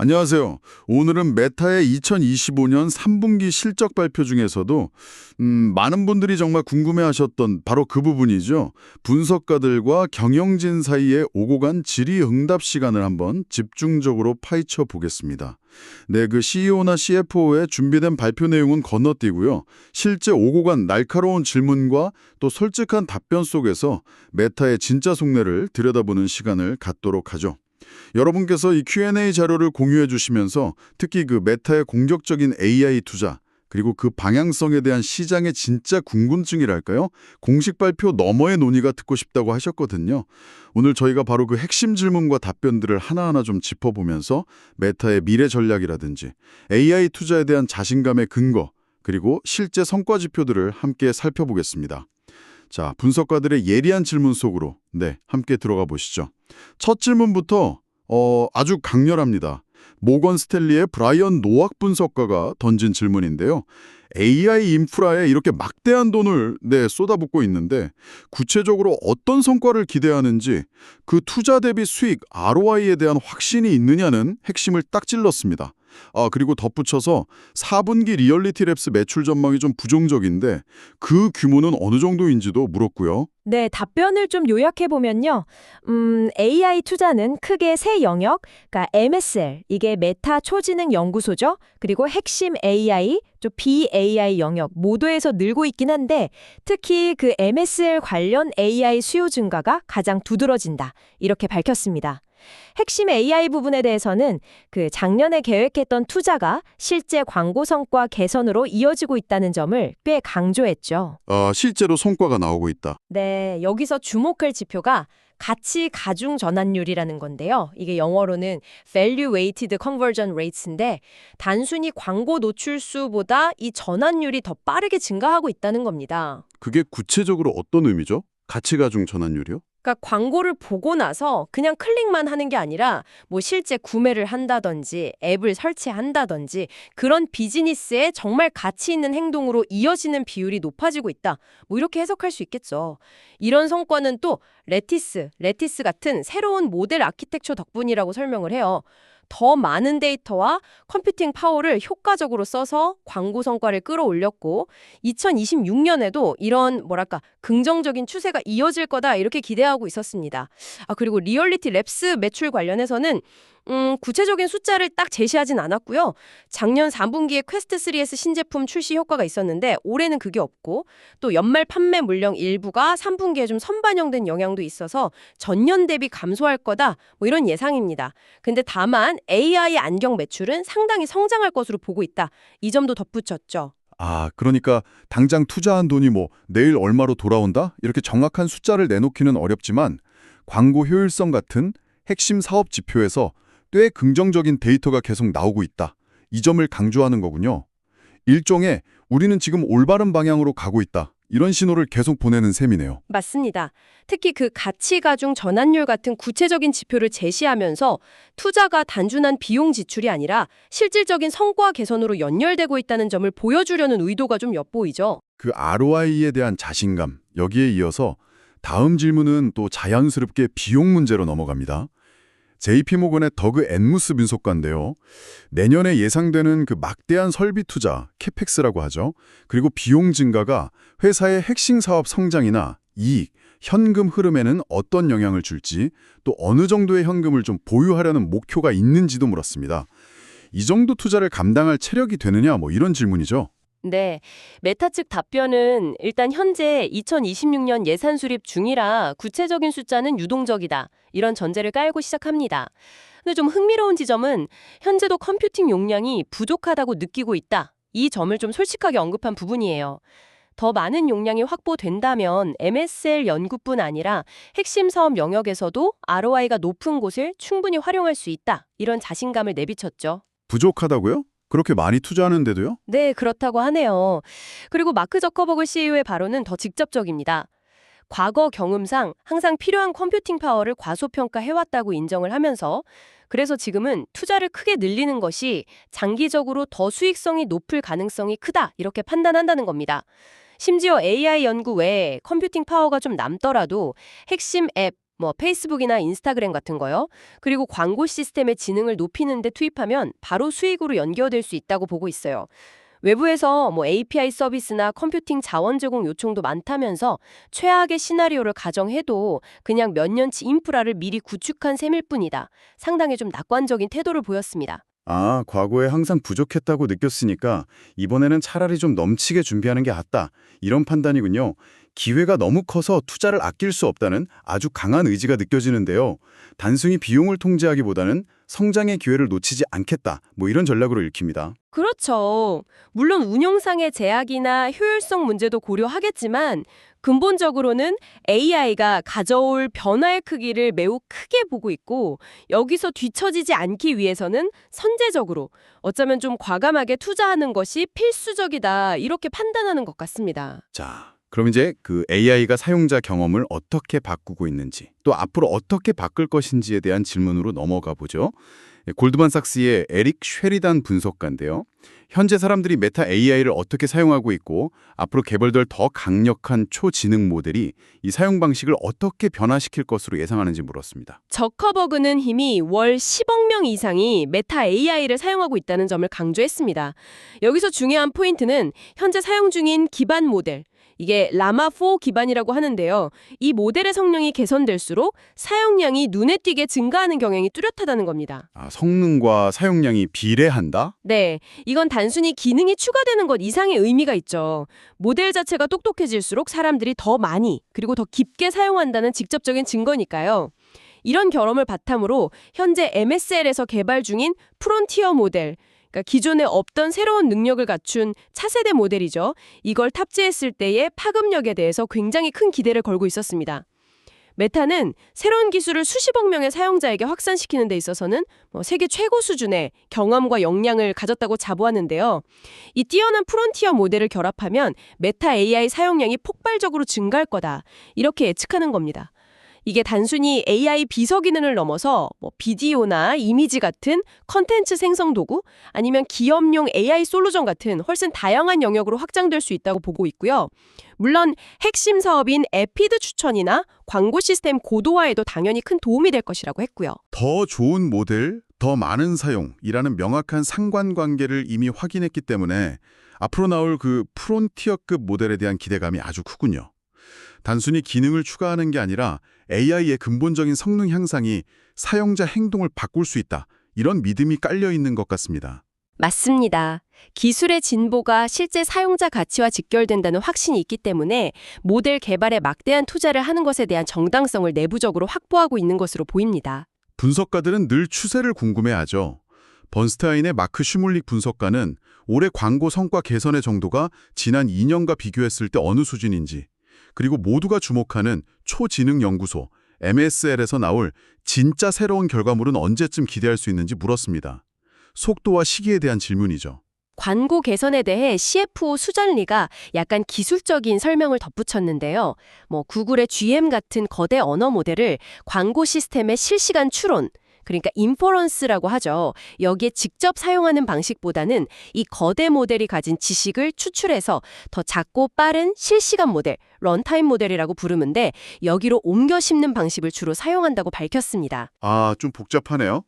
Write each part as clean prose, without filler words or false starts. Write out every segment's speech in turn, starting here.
안녕하세요. 오늘은 메타의 2025년 3분기 실적 발표 중에서도 많은 분들이 정말 궁금해하셨던 바로 그 부분이죠. 분석가들과 경영진 사이에 오고 간 질의응답 시간을 한번 집중적으로 파헤쳐 보겠습니다. 네, 그 CEO나 CFO의 준비된 발표 내용은 건너뛰고요. 실제 오고 간 날카로운 질문과 또 솔직한 답변 속에서 메타의 진짜 속내를 들여다보는 시간을 갖도록 하죠. 여러분께서 이 Q&A 자료를 공유해 주시면서 특히 그 메타의 공격적인 AI 투자 그리고 그 방향성에 대한 시장의 진짜 궁금증이랄까요? 공식 발표 너머의 논의가 듣고 싶다고 하셨거든요. 오늘 저희가 바로 그 핵심 질문과 답변들을 하나하나 좀 짚어보면서 메타의 미래 전략이라든지 AI 투자에 대한 자신감의 근거 그리고 실제 성과 지표들을 함께 살펴보겠습니다. 자, 분석가들의 예리한 질문 속으로 함께 들어가 보시죠. 첫 질문부터 아주 강렬합니다. 모건 스탠리의 브라이언 노악 분석가가 던진 질문인데요. AI 인프라에 이렇게 막대한 돈을 쏟아붓고 있는데 구체적으로 어떤 성과를 기대하는지 그 투자 대비 수익 ROI에 대한 확신이 있느냐는 핵심을 딱 찔렀습니다. 그리고 덧붙여서 4분기 리얼리티 랩스 매출 전망이 좀 부정적인데 그 규모는 어느 정도인지도 물었고요. 네, 답변을 좀 요약해보면요. AI 투자는 크게 세 영역, 그러니까 MSL, 이게 메타 초지능 연구소죠. 그리고 핵심 AI, 또 BAI 영역 모두에서 늘고 있긴 한데 특히 그 MSL 관련 AI 수요 증가가 가장 두드러진다. 이렇게 밝혔습니다. 핵심 AI 부분에 대해서는 그 작년에 계획했던 투자가 실제 광고 성과 개선으로 이어지고 있다는 점을 꽤 강조했죠. 실제로 성과가 나오고 있다. 네, 여기서 주목할 지표가 가치 가중 전환율이라는 건데요. 이게 영어로는 Value Weighted Conversion Rates인데 단순히 광고 노출 수보다 이 전환율이 더 빠르게 증가하고 있다는 겁니다. 그게 구체적으로 어떤 의미죠? 가치 가중 전환율이요? 그러니까 광고를 보고 나서 그냥 클릭만 하는 게 아니라 뭐 실제 구매를 한다든지 앱을 설치한다든지 그런 비즈니스에 정말 가치 있는 행동으로 이어지는 비율이 높아지고 있다. 뭐 이렇게 해석할 수 있겠죠. 이런 성과는 또 레티스 같은 새로운 모델 아키텍처 덕분이라고 설명을 해요. 더 많은 데이터와 컴퓨팅 파워를 효과적으로 써서 광고 성과를 끌어올렸고 2026년에도 이런 긍정적인 추세가 이어질 거다 이렇게 기대하고 있었습니다. 그리고 리얼리티 랩스 매출 관련해서는 구체적인 숫자를 딱 제시하진 않았고요. 작년 4분기에 퀘스트 3S 신제품 출시 효과가 있었는데 올해는 그게 없고 또 연말 판매 물량 일부가 3분기에 좀 선반영된 영향도 있어서 전년 대비 감소할 거다 뭐 이런 예상입니다. 근데 다만 AI 안경 매출은 상당히 성장할 것으로 보고 있다. 이 점도 덧붙였죠. 그러니까 당장 투자한 돈이 내일 얼마로 돌아온다? 이렇게 정확한 숫자를 내놓기는 어렵지만 광고 효율성 같은 핵심 사업 지표에서 꽤 긍정적인 데이터가 계속 나오고 있다. 이 점을 강조하는 거군요. 일종의 우리는 지금 올바른 방향으로 가고 있다. 이런 신호를 계속 보내는 셈이네요. 맞습니다. 특히 그 가치 가중 전환율 같은 구체적인 지표를 제시하면서 투자가 단순한 비용 지출이 아니라 실질적인 성과 개선으로 연결되고 있다는 점을 보여주려는 의도가 좀 엿보이죠. 그 ROI에 대한 자신감, 여기에 이어서 다음 질문은 또 자연스럽게 비용 문제로 넘어갑니다. JP모건의 더그 앤무스 분석가인데요. 내년에 예상되는 그 막대한 설비 투자, 캐펙스라고 하죠. 그리고 비용 증가가 회사의 핵심 사업 성장이나 이익, 현금 흐름에는 어떤 영향을 줄지, 또 어느 정도의 현금을 좀 보유하려는 목표가 있는지도 물었습니다. 이 정도 투자를 감당할 체력이 되느냐, 이런 질문이죠. 네, 메타 측 답변은 일단 현재 2026년 예산 수립 중이라 구체적인 숫자는 유동적이다. 이런 전제를 깔고 시작합니다. 근데 좀 흥미로운 지점은 현재도 컴퓨팅 용량이 부족하다고 느끼고 있다. 이 점을 좀 솔직하게 언급한 부분이에요. 더 많은 용량이 확보된다면 MSL 연구뿐 아니라 핵심 사업 영역에서도 ROI가 높은 곳을 충분히 활용할 수 있다. 이런 자신감을 내비쳤죠. 부족하다고요? 그렇게 많이 투자하는데도요? 네, 그렇다고 하네요. 그리고 마크 저커버그 CEO의 발언은 더 직접적입니다. 과거 경험상 항상 필요한 컴퓨팅 파워를 과소평가해왔다고 인정을 하면서 그래서 지금은 투자를 크게 늘리는 것이 장기적으로 더 수익성이 높을 가능성이 크다 이렇게 판단한다는 겁니다. 심지어 AI 연구 외에 컴퓨팅 파워가 좀 남더라도 핵심 앱, 뭐 페이스북이나 인스타그램 같은 거요. 그리고 광고 시스템의 지능을 높이는 데 투입하면 바로 수익으로 연결될 수 있다고 보고 있어요. 외부에서 뭐 API 서비스나 컴퓨팅 자원 제공 요청도 많다면서 최악의 시나리오를 가정해도 그냥 몇 년치 인프라를 미리 구축한 셈일 뿐이다. 상당히 좀 낙관적인 태도를 보였습니다. 아, 과거에 항상 부족했다고 느꼈으니까 이번에는 차라리 좀 넘치게 준비하는 게 낫다. 이런 판단이군요. 기회가 너무 커서 투자를 아낄 수 없다는 아주 강한 의지가 느껴지는데요. 단순히 비용을 통제하기보다는 성장의 기회를 놓치지 않겠다. 뭐 이런 전략으로 읽힙니다. 그렇죠. 물론 운용상의 제약이나 효율성 문제도 고려하겠지만 근본적으로는 AI가 가져올 변화의 크기를 매우 크게 보고 있고 여기서 뒤처지지 않기 위해서는 선제적으로 어쩌면 좀 과감하게 투자하는 것이 필수적이다 이렇게 판단하는 것 같습니다. 자, 그럼 이제 그 AI가 사용자 경험을 어떻게 바꾸고 있는지, 또 앞으로 어떻게 바꿀 것인지에 대한 질문으로 넘어가 보죠. 골드만삭스의 에릭 쉐리단 분석가인데요. 현재 사람들이 메타 AI를 어떻게 사용하고 있고 앞으로 개발될 더 강력한 초지능 모델이 이 사용 방식을 어떻게 변화시킬 것으로 예상하는지 물었습니다. 저커버그는 이미 월 10억 명 이상이 메타 AI를 사용하고 있다는 점을 강조했습니다. 여기서 중요한 포인트는 현재 사용 중인 기반 모델, 이게 라마4 기반이라고 하는데요. 이 모델의 성능이 개선될수록 사용량이 눈에 띄게 증가하는 경향이 뚜렷하다는 겁니다. 아, 성능과 사용량이 비례한다? 네, 이건 단순히 기능이 추가되는 것 이상의 의미가 있죠. 모델 자체가 똑똑해질수록 사람들이 더 많이 그리고 더 깊게 사용한다는 직접적인 증거니까요. 이런 경험을 바탕으로 현재 MSL에서 개발 중인 프론티어 모델, 그러니까 기존에 없던 새로운 능력을 갖춘 차세대 모델이죠. 이걸 탑재했을 때의 파급력에 대해서 굉장히 큰 기대를 걸고 있었습니다. 메타는 새로운 기술을 수십억 명의 사용자에게 확산시키는 데 있어서는 세계 최고 수준의 경험과 역량을 가졌다고 자부하는데요. 이 뛰어난 프론티어 모델을 결합하면 메타 AI 사용량이 폭발적으로 증가할 거다. 이렇게 예측하는 겁니다. 이게 단순히 AI 비서 기능을 넘어서 비디오나 이미지 같은 컨텐츠 생성 도구 아니면 기업용 AI 솔루션 같은 훨씬 다양한 영역으로 확장될 수 있다고 보고 있고요. 물론 핵심 사업인 에피드 추천이나 광고 시스템 고도화에도 당연히 큰 도움이 될 것이라고 했고요. 더 좋은 모델, 더 많은 사용이라는 명확한 상관관계를 이미 확인했기 때문에 앞으로 나올 그 프론티어급 모델에 대한 기대감이 아주 크군요. 단순히 기능을 추가하는 게 아니라 AI의 근본적인 성능 향상이 사용자 행동을 바꿀 수 있다. 이런 믿음이 깔려 있는 것 같습니다. 맞습니다. 기술의 진보가 실제 사용자 가치와 직결된다는 확신이 있기 때문에 모델 개발에 막대한 투자를 하는 것에 대한 정당성을 내부적으로 확보하고 있는 것으로 보입니다. 분석가들은 늘 추세를 궁금해하죠. 번스타인의 마크 슈물릭 분석가는 올해 광고 성과 개선의 정도가 지난 2년과 비교했을 때 어느 수준인지, 그리고 모두가 주목하는 초지능 연구소 MSL에서 나올 진짜 새로운 결과물은 언제쯤 기대할 수 있는지 물었습니다. 속도와 시기에 대한 질문이죠. 광고 개선에 대해 CFO 수잔리가 약간 기술적인 설명을 덧붙였는데요. 구글의 GM 같은 거대 언어 모델을 광고 시스템의 실시간 추론, 그러니까 인퍼런스라고 하죠. 여기에 직접 사용하는 방식보다는 이 거대 모델이 가진 지식을 추출해서 더 작고 빠른 실시간 모델, 런타임 모델이라고 부르는데 여기로 옮겨 심는 방식을 주로 사용한다고 밝혔습니다. 아, 좀 복잡하네요.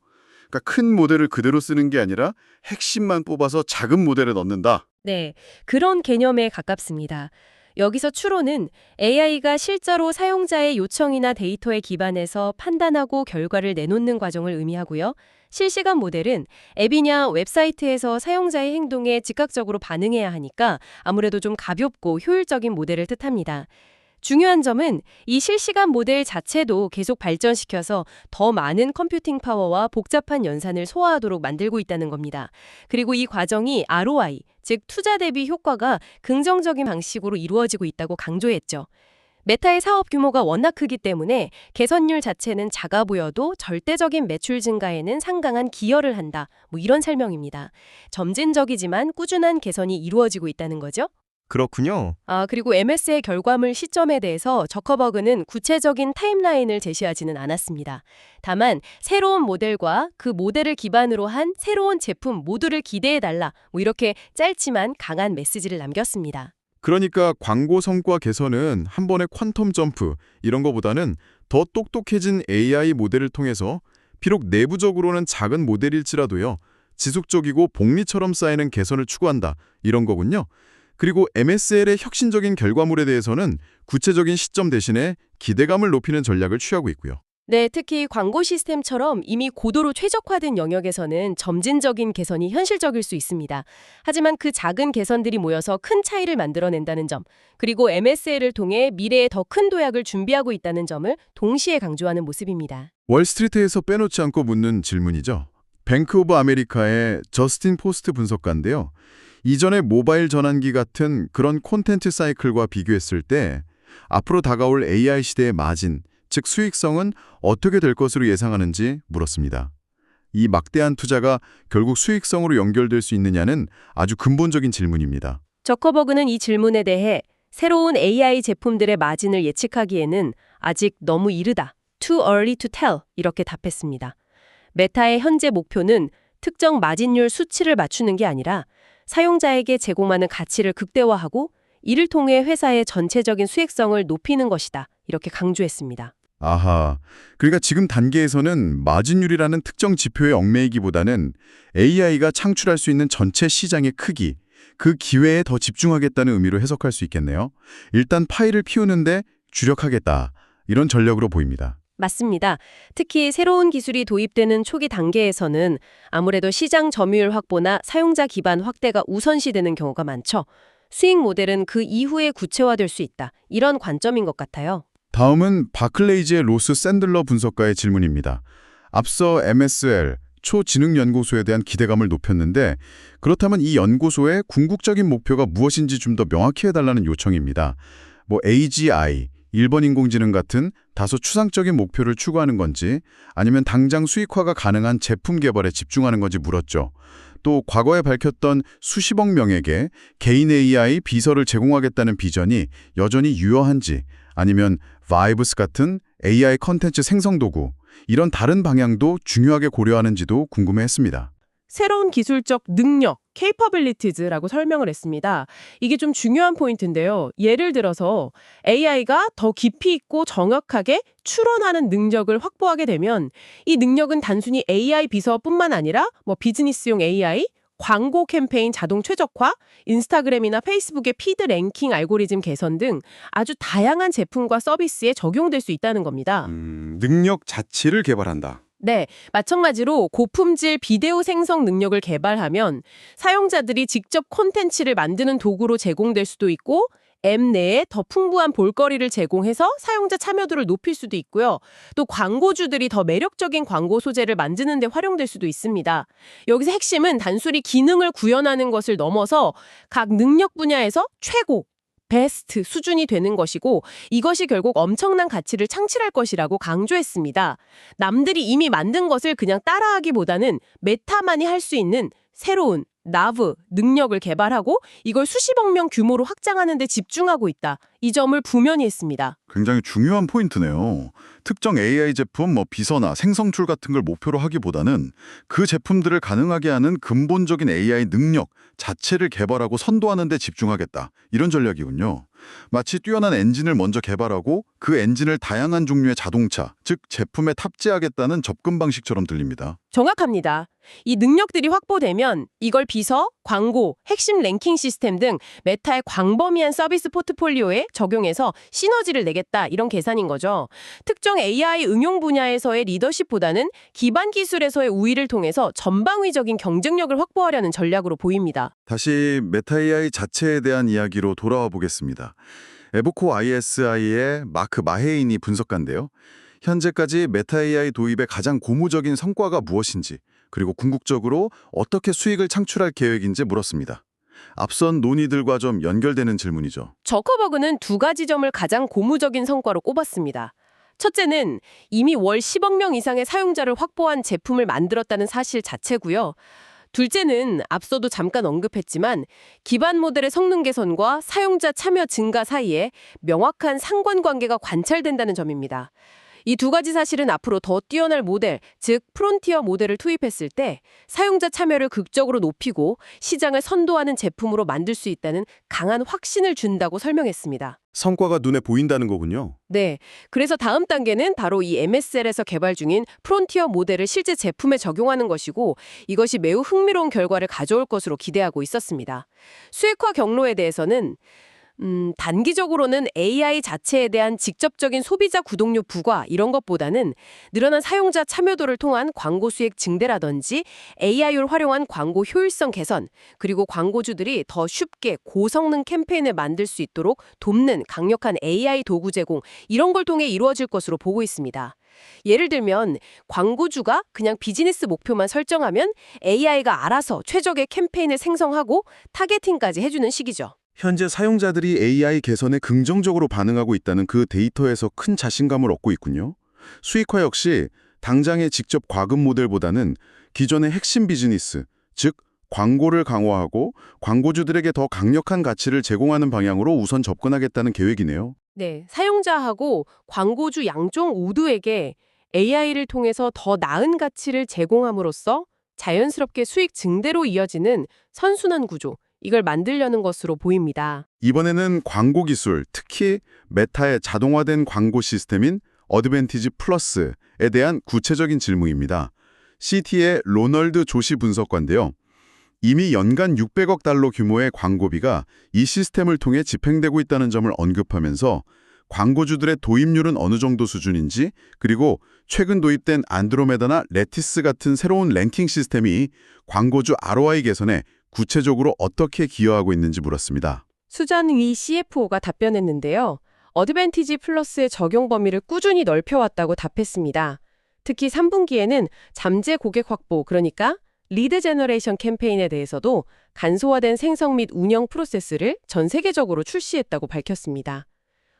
그러니까 큰 모델을 그대로 쓰는 게 아니라 핵심만 뽑아서 작은 모델에 넣는다. 네, 그런 개념에 가깝습니다. 여기서 추론은 AI가 실제로 사용자의 요청이나 데이터에 기반해서 판단하고 결과를 내놓는 과정을 의미하고요. 실시간 모델은 앱이냐 웹사이트에서 사용자의 행동에 즉각적으로 반응해야 하니까 아무래도 좀 가볍고 효율적인 모델을 뜻합니다. 중요한 점은 이 실시간 모델 자체도 계속 발전시켜서 더 많은 컴퓨팅 파워와 복잡한 연산을 소화하도록 만들고 있다는 겁니다. 그리고 이 과정이 ROI, 즉 투자 대비 효과가 긍정적인 방식으로 이루어지고 있다고 강조했죠. 메타의 사업 규모가 워낙 크기 때문에 개선율 자체는 작아 보여도 절대적인 매출 증가에는 상당한 기여를 한다. 이런 설명입니다. 점진적이지만 꾸준한 개선이 이루어지고 있다는 거죠. 그렇군요. 그리고 MS의 결과물 시점에 대해서 저커버그는 구체적인 타임라인을 제시하지는 않았습니다. 다만 새로운 모델과 그 모델을 기반으로 한 새로운 제품 모두를 기대해달라. 이렇게 짧지만 강한 메시지를 남겼습니다. 그러니까 광고 성과 개선은 한 번의 퀀텀 점프 이런 거보다는 더 똑똑해진 AI 모델을 통해서 비록 내부적으로는 작은 모델일지라도요. 지속적이고 복리처럼 쌓이는 개선을 추구한다. 이런 거군요. 그리고 MSL의 혁신적인 결과물에 대해서는 구체적인 시점 대신에 기대감을 높이는 전략을 취하고 있고요. 네, 특히 광고 시스템처럼 이미 고도로 최적화된 영역에서는 점진적인 개선이 현실적일 수 있습니다. 하지만 그 작은 개선들이 모여서 큰 차이를 만들어낸다는 점, 그리고 MSL을 통해 미래에 더 큰 도약을 준비하고 있다는 점을 동시에 강조하는 모습입니다. 월스트리트에서 빼놓지 않고 묻는 질문이죠. 뱅크 오브 아메리카의 저스틴 포스트 분석가인데요. 이전의 모바일 전환기 같은 그런 콘텐츠 사이클과 비교했을 때 앞으로 다가올 AI 시대의 마진, 즉 수익성은 어떻게 될 것으로 예상하는지 물었습니다. 이 막대한 투자가 결국 수익성으로 연결될 수 있느냐는 아주 근본적인 질문입니다. 저커버그는 이 질문에 대해 새로운 AI 제품들의 마진을 예측하기에는 아직 너무 이르다. Too early to tell 이렇게 답했습니다. 메타의 현재 목표는 특정 마진율 수치를 맞추는 게 아니라 사용자에게 제공하는 가치를 극대화하고 이를 통해 회사의 전체적인 수익성을 높이는 것이다. 이렇게 강조했습니다. 아하, 그러니까 지금 단계에서는 마진율이라는 특정 지표에 얽매이기보다는 AI가 창출할 수 있는 전체 시장의 크기, 그 기회에 더 집중하겠다는 의미로 해석할 수 있겠네요. 일단 파이를 키우는데 주력하겠다, 이런 전략으로 보입니다. 맞습니다. 특히 새로운 기술이 도입되는 초기 단계에서는 아무래도 시장 점유율 확보나 사용자 기반 확대가 우선시되는 경우가 많죠. 수익 모델은 그 이후에 구체화될 수 있다. 이런 관점인 것 같아요. 다음은 바클레이즈의 로스 샌들러 분석가의 질문입니다. 앞서 MSL, 초지능연구소에 대한 기대감을 높였는데 그렇다면 이 연구소의 궁극적인 목표가 무엇인지 좀 더 명확히 해달라는 요청입니다. AGI, 일본 인공지능 같은 다소 추상적인 목표를 추구하는 건지 아니면 당장 수익화가 가능한 제품 개발에 집중하는 건지 물었죠. 또 과거에 밝혔던 수십억 명에게 개인 AI 비서를 제공하겠다는 비전이 여전히 유효한지 아니면 바이브스 같은 AI 컨텐츠 생성 도구, 이런 다른 방향도 중요하게 고려하는지도 궁금해했습니다. 새로운 기술적 능력, capabilities라고 설명을 했습니다. 이게 좀 중요한 포인트인데요. 예를 들어서 AI가 더 깊이 있고 정확하게 추론하는 능력을 확보하게 되면 이 능력은 단순히 AI 비서뿐만 아니라 비즈니스용 AI, 광고 캠페인 자동 최적화, 인스타그램이나 페이스북의 피드 랭킹 알고리즘 개선 등 아주 다양한 제품과 서비스에 적용될 수 있다는 겁니다. 능력 자체를 개발한다. 네, 마찬가지로 고품질 비디오 생성 능력을 개발하면 사용자들이 직접 콘텐츠를 만드는 도구로 제공될 수도 있고 앱 내에 더 풍부한 볼거리를 제공해서 사용자 참여도를 높일 수도 있고요. 또 광고주들이 더 매력적인 광고 소재를 만드는 데 활용될 수도 있습니다. 여기서 핵심은 단순히 기능을 구현하는 것을 넘어서 각 능력 분야에서 최고, 베스트 수준이 되는 것이고 이것이 결국 엄청난 가치를 창출할 것이라고 강조했습니다. 남들이 이미 만든 것을 그냥 따라하기보다는 메타만이 할 수 있는 새로운 나브, 능력을 개발하고 이걸 수십억 명 규모로 확장하는 데 집중하고 있다. 이 점을 분명히 했습니다. 굉장히 중요한 포인트네요. 특정 AI 제품, 비서나 생성툴 같은 걸 목표로 하기보다는 그 제품들을 가능하게 하는 근본적인 AI 능력 자체를 개발하고 선도하는 데 집중하겠다. 이런 전략이군요. 마치 뛰어난 엔진을 먼저 개발하고 그 엔진을 다양한 종류의 자동차, 즉 제품에 탑재하겠다는 접근 방식처럼 들립니다. 정확합니다. 이 능력들이 확보되면 이걸 비서, 광고, 핵심 랭킹 시스템 등 메타의 광범위한 서비스 포트폴리오에 적용해서 시너지를 내겠다 이런 계산인 거죠. 특정 AI 응용 분야에서의 리더십보다는 기반 기술에서의 우위를 통해서 전방위적인 경쟁력을 확보하려는 전략으로 보입니다. 다시 메타 AI 자체에 대한 이야기로 돌아와 보겠습니다. 에보코 ISI의 마크 마헤인이 분석가인데요. 현재까지 메타 AI 도입의 가장 고무적인 성과가 무엇인지 그리고 궁극적으로 어떻게 수익을 창출할 계획인지 물었습니다. 앞선 논의들과 좀 연결되는 질문이죠. 저커버그는 두 가지 점을 가장 고무적인 성과로 꼽았습니다. 첫째는 이미 월 10억 명 이상의 사용자를 확보한 제품을 만들었다는 사실 자체고요. 둘째는 앞서도 잠깐 언급했지만 기반 모델의 성능 개선과 사용자 참여 증가 사이에 명확한 상관관계가 관찰된다는 점입니다. 이 두 가지 사실은 앞으로 더 뛰어날 모델, 즉 프론티어 모델을 투입했을 때 사용자 참여를 극적으로 높이고 시장을 선도하는 제품으로 만들 수 있다는 강한 확신을 준다고 설명했습니다. 성과가 눈에 보인다는 거군요. 네, 그래서 다음 단계는 바로 이 MSL에서 개발 중인 프론티어 모델을 실제 제품에 적용하는 것이고 이것이 매우 흥미로운 결과를 가져올 것으로 기대하고 있었습니다. 수익화 경로에 대해서는 단기적으로는 AI 자체에 대한 직접적인 소비자 구독료 부과 이런 것보다는 늘어난 사용자 참여도를 통한 광고 수익 증대라든지 AI를 활용한 광고 효율성 개선, 그리고 광고주들이 더 쉽게 고성능 캠페인을 만들 수 있도록 돕는 강력한 AI 도구 제공, 이런 걸 통해 이루어질 것으로 보고 있습니다. 예를 들면 광고주가 그냥 비즈니스 목표만 설정하면 AI가 알아서 최적의 캠페인을 생성하고 타겟팅까지 해주는 식이죠. 현재 사용자들이 AI 개선에 긍정적으로 반응하고 있다는 그 데이터에서 큰 자신감을 얻고 있군요. 수익화 역시 당장의 직접 과금 모델보다는 기존의 핵심 비즈니스, 즉 광고를 강화하고 광고주들에게 더 강력한 가치를 제공하는 방향으로 우선 접근하겠다는 계획이네요. 네, 사용자하고 광고주 양쪽 모두에게 AI를 통해서 더 나은 가치를 제공함으로써 자연스럽게 수익 증대로 이어지는 선순환 구조, 이걸 만들려는 것으로 보입니다. 이번에는 광고 기술, 특히 메타의 자동화된 광고 시스템인 어드밴티지 플러스에 대한 구체적인 질문입니다. CT의 로널드 조시 분석관인데요. 이미 연간 600억 달러 규모의 광고비가 이 시스템을 통해 집행되고 있다는 점을 언급하면서 광고주들의 도입률은 어느 정도 수준인지, 그리고 최근 도입된 안드로메다나 레티스 같은 새로운 랭킹 시스템이 광고주 ROI 개선에 구체적으로 어떻게 기여하고 있는지 물었습니다. 수잔 위 CFO가 답변했는데요. 어드밴티지 플러스의 적용 범위를 꾸준히 넓혀왔다고 답했습니다. 특히 3분기에는 잠재 고객 확보, 그러니까 리드 제너레이션 캠페인에 대해서도 간소화된 생성 및 운영 프로세스를 전 세계적으로 출시했다고 밝혔습니다.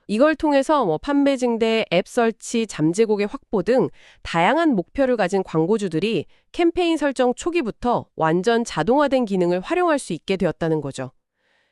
이걸 통해서 판매 증대, 앱 설치, 잠재 고객 확보 등 다양한 목표를 가진 광고주들이 캠페인 설정 초기부터 완전 자동화된 기능을 활용할 수 있게 되었다는 거죠.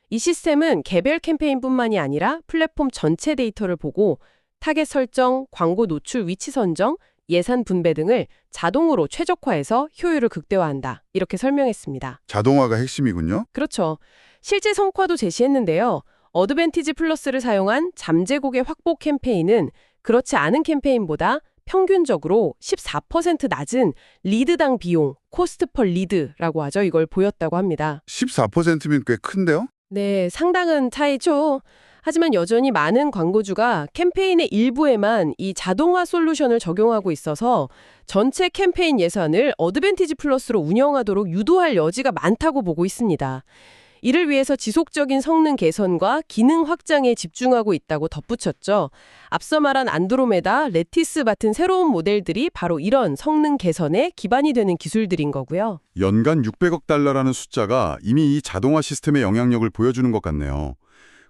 이 시스템은 개별 캠페인뿐만이 아니라 플랫폼 전체 데이터를 보고 타겟 설정, 광고 노출 위치 선정, 예산 분배 등을 자동으로 최적화해서 효율을 극대화한다. 이렇게 설명했습니다. 자동화가 핵심이군요. 그렇죠. 실제 성과도 제시했는데요. 어드밴티지 플러스를 사용한 잠재 고객 확보 캠페인은 그렇지 않은 캠페인보다 평균적으로 14% 낮은 리드당 비용, 코스트 펄 리드라고 하죠. 이걸 보였다고 합니다. 14%면 꽤 큰데요? 네, 상당한 차이죠. 하지만 여전히 많은 광고주가 캠페인의 일부에만 이 자동화 솔루션을 적용하고 있어서 전체 캠페인 예산을 어드밴티지 플러스로 운영하도록 유도할 여지가 많다고 보고 있습니다. 이를 위해서 지속적인 성능 개선과 기능 확장에 집중하고 있다고 덧붙였죠. 앞서 말한 안드로메다, 레티스 같은 새로운 모델들이 바로 이런 성능 개선에 기반이 되는 기술들인 거고요. 연간 600억 달러라는 숫자가 이미 이 자동화 시스템의 영향력을 보여주는 것 같네요.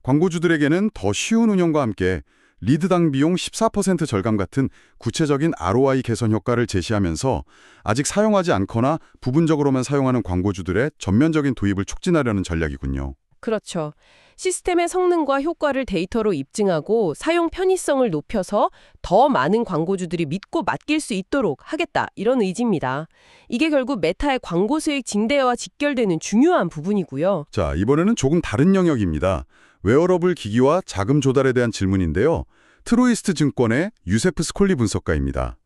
광고주들에게는 더 쉬운 운영과 함께 리드당 비용 14% 절감 같은 구체적인 ROI 개선 효과를 제시하면서 아직 사용하지 않거나 부분적으로만 사용하는 광고주들의 전면적인 도입을 촉진하려는 전략이군요. 그렇죠. 시스템의 성능과 효과를 데이터로 입증하고 사용 편의성을 높여서 더 많은 광고주들이 믿고 맡길 수 있도록 하겠다, 이런 의지입니다. 이게 결국 메타의 광고 수익 증대와 직결되는 중요한 부분이고요. 자, 이번에는 조금 다른 영역입니다. 웨어러블 기기와 자금 조달에 대한 질문인데요. 트루이스트 증권의 유세프 스콜리 분석가입니다.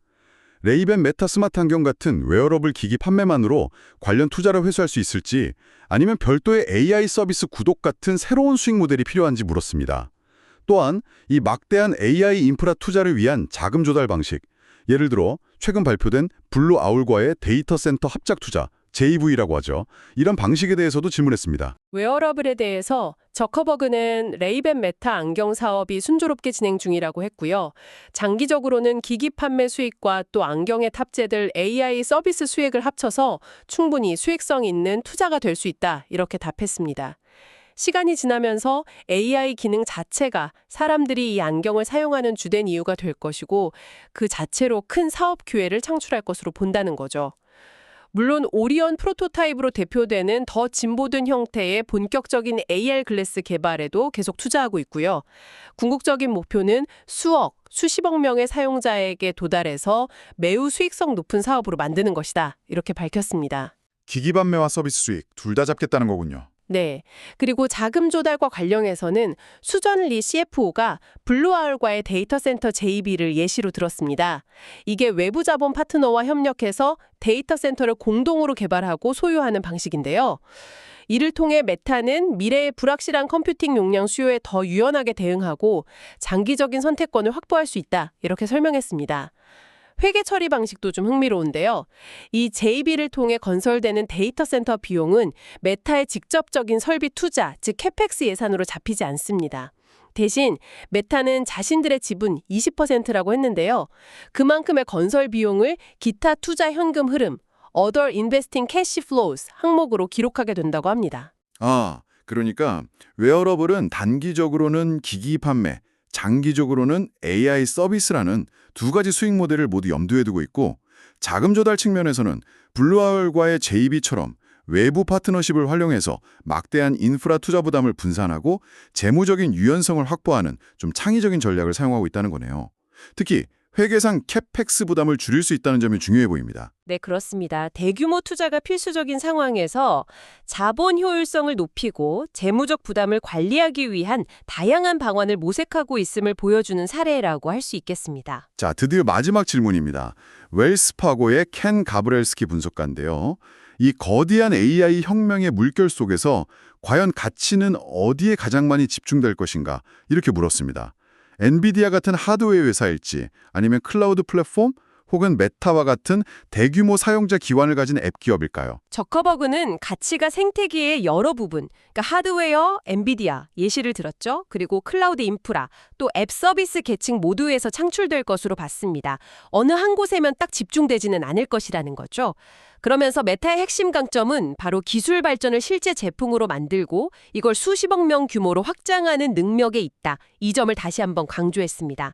레이벤 메타 스마트 안경 같은 웨어러블 기기 판매만으로 관련 투자를 회수할 수 있을지, 아니면 별도의 AI 서비스 구독 같은 새로운 수익 모델이 필요한지 물었습니다. 또한 이 막대한 AI 인프라 투자를 위한 자금 조달 방식, 예를 들어 최근 발표된 블루 아울과의 데이터 센터 합작 투자, JV라고 하죠. 이런 방식에 대해서도 질문했습니다. 웨어러블에 대해서 저커버그는 레이벤 메타 안경 사업이 순조롭게 진행 중이라고 했고요. 장기적으로는 기기 판매 수익과 또 안경에 탑재될 AI 서비스 수익을 합쳐서 충분히 수익성 있는 투자가 될 수 있다, 이렇게 답했습니다. 시간이 지나면서 AI 기능 자체가 사람들이 이 안경을 사용하는 주된 이유가 될 것이고 그 자체로 큰 사업 기회를 창출할 것으로 본다는 거죠. 물론 오리온 프로토타입으로 대표되는 더 진보된 형태의 본격적인 AR 글래스 개발에도 계속 투자하고 있고요. 궁극적인 목표는 수십억 명의 사용자에게 도달해서 매우 수익성 높은 사업으로 만드는 것이다. 이렇게 밝혔습니다. 기기 판매와 서비스 수익 둘 다 잡겠다는 거군요. 네. 그리고 자금 조달과 관련해서는 수전 리 CFO가 블루아울과의 데이터 센터 JV를 예시로 들었습니다. 이게 외부 자본 파트너와 협력해서 데이터 센터를 공동으로 개발하고 소유하는 방식인데요. 이를 통해 메타는 미래의 불확실한 컴퓨팅 용량 수요에 더 유연하게 대응하고 장기적인 선택권을 확보할 수 있다. 이렇게 설명했습니다. 회계 처리 방식도 좀 흥미로운데요. 이 JV를 통해 건설되는 데이터 센터 비용은 메타의 직접적인 설비 투자, 즉 캐펙스 예산으로 잡히지 않습니다. 대신 메타는 자신들의 지분 20%라고 했는데요. 그만큼의 건설 비용을 기타 투자 현금 흐름, Other Investing Cash Flows 항목으로 기록하게 된다고 합니다. 아, 그러니까 웨어러블은 단기적으로는 기기 판매, 장기적으로는 AI 서비스라는 두 가지 수익 모델을 모두 염두에 두고 있고 자금 조달 측면에서는 블루아울과의 JV처럼 외부 파트너십을 활용해서 막대한 인프라 투자 부담을 분산하고 재무적인 유연성을 확보하는 좀 창의적인 전략을 사용하고 있다는 거네요. 특히 회계상 캐펙스 부담을 줄일 수 있다는 점이 중요해 보입니다. 네, 그렇습니다. 대규모 투자가 필수적인 상황에서 자본 효율성을 높이고 재무적 부담을 관리하기 위한 다양한 방안을 모색하고 있음을 보여주는 사례라고 할 수 있겠습니다. 자, 드디어 마지막 질문입니다. 웰스파고의 켄 가브렐스키 분석가인데요. 이 거대한 AI 혁명의 물결 속에서 과연 가치는 어디에 가장 많이 집중될 것인가? 이렇게 물었습니다. 엔비디아 같은 하드웨어 회사일지 아니면 클라우드 플랫폼 혹은 메타와 같은 대규모 사용자 기반을 가진 앱 기업일까요? 저커버그는 가치가 생태계의 여러 부분, 그러니까 하드웨어, 엔비디아 예시를 들었죠. 그리고 클라우드 인프라, 또 앱 서비스 계층 모두에서 창출될 것으로 봤습니다. 어느 한 곳에만 딱 집중되지는 않을 것이라는 거죠. 그러면서 메타의 핵심 강점은 바로 기술 발전을 실제 제품으로 만들고 이걸 수십억 명 규모로 확장하는 능력에 있다. 이 점을 다시 한번 강조했습니다.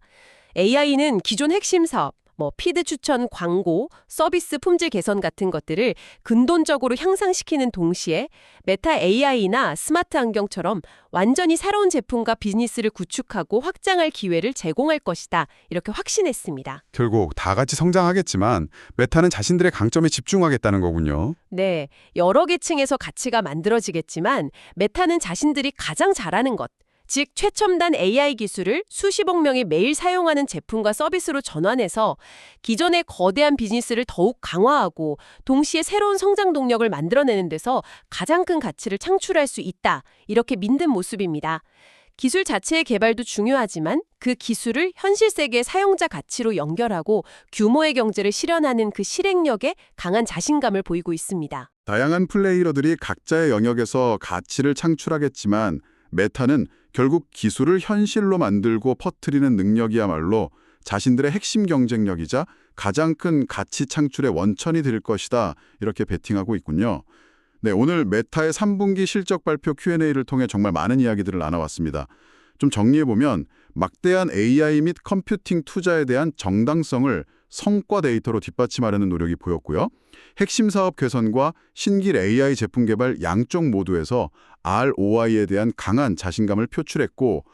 AI는 기존 핵심 사업, 피드 추천, 광고, 서비스 품질 개선 같은 것들을 근본적으로 향상시키는 동시에 메타 AI나 스마트 안경처럼 완전히 새로운 제품과 비즈니스를 구축하고 확장할 기회를 제공할 것이다. 이렇게 확신했습니다. 결국 다 같이 성장하겠지만 메타는 자신들의 강점에 집중하겠다는 거군요. 네, 여러 계층에서 가치가 만들어지겠지만 메타는 자신들이 가장 잘하는 것, 즉 최첨단 AI 기술을 수십억 명이 매일 사용하는 제품과 서비스로 전환해서 기존의 거대한 비즈니스를 더욱 강화하고 동시에 새로운 성장 동력을 만들어내는 데서 가장 큰 가치를 창출할 수 있다. 이렇게 믿는 모습입니다. 기술 자체의 개발도 중요하지만 그 기술을 현실 세계의 사용자 가치로 연결하고 규모의 경제를 실현하는 그 실행력에 강한 자신감을 보이고 있습니다. 다양한 플레이어들이 각자의 영역에서 가치를 창출하겠지만 메타는 결국 기술을 현실로 만들고 퍼뜨리는 능력이야말로 자신들의 핵심 경쟁력이자 가장 큰 가치 창출의 원천이 될 것이다. 이렇게 베팅하고 있군요. 네, 오늘 메타의 3분기 실적 발표 Q&A를 통해 정말 많은 이야기들을 나눠왔습니다. 좀 정리해보면 막대한 AI 및 컴퓨팅 투자에 대한 정당성을 성과 데이터로 뒷받침하려는 노력이 보였고요. 핵심 사업 개선과 신길 AI 제품 개발 양쪽 모두에서 ROI에 대한 강한 자신감을 표출했고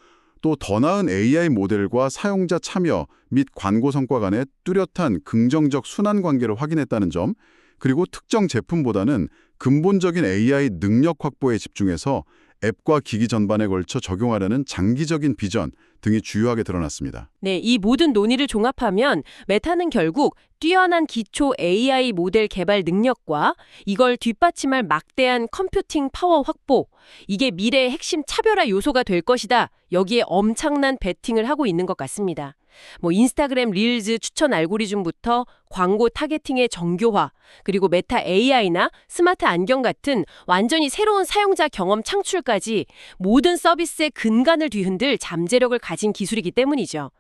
또 더 나은 AI 모델과 사용자 참여 및 광고 성과 간의 뚜렷한 긍정적 순환 관계를 확인했다는 점, 그리고 특정 제품보다는 근본적인 AI 능력 확보에 집중해서 앱과 기기 전반에 걸쳐 적용하려는 장기적인 비전 등이 주요하게 드러났습니다. 네, 이 모든 논의를 종합하면 메타는 결국 뛰어난 기초 AI 모델 개발 능력과 이걸 뒷받침할 막대한 컴퓨팅 파워 확보, 이게 미래의 핵심 차별화 요소가 될 것이다. 여기에 엄청난 베팅을 하고 있는 것 같습니다. 인스타그램 릴즈 추천 알고리즘부터 광고 타겟팅의 정교화, 그리고 메타 AI나 스마트 안경 같은 완전히 새로운 사용자 경험 창출까지 모든 서비스의 근간을 뒤흔들 잠재력을 가진 기술이기 때문이죠.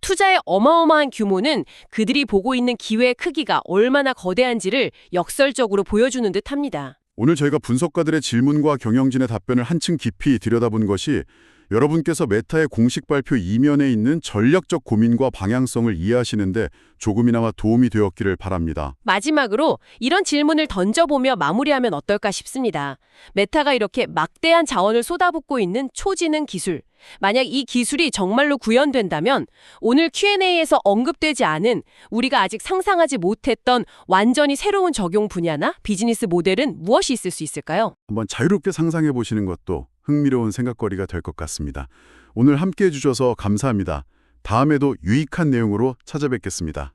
투자의 어마어마한 규모는 그들이 보고 있는 기회의 크기가 얼마나 거대한지를 역설적으로 보여주는 듯합니다. 오늘 저희가 분석가들의 질문과 경영진의 답변을 한층 깊이 들여다본 것이 여러분께서 메타의 공식 발표 이면에 있는 전략적 고민과 방향성을 이해하시는데 조금이나마 도움이 되었기를 바랍니다. 마지막으로 이런 질문을 던져보며 마무리하면 어떨까 싶습니다. 메타가 이렇게 막대한 자원을 쏟아붓고 있는 초지능 기술. 만약 이 기술이 정말로 구현된다면 오늘 Q&A에서 언급되지 않은 우리가 아직 상상하지 못했던 완전히 새로운 적용 분야나 비즈니스 모델은 무엇이 있을 수 있을까요? 한번 자유롭게 상상해 보시는 것도 흥미로운 생각거리가 될 것 같습니다. 오늘 함께해 주셔서 감사합니다. 다음에도 유익한 내용으로 찾아뵙겠습니다.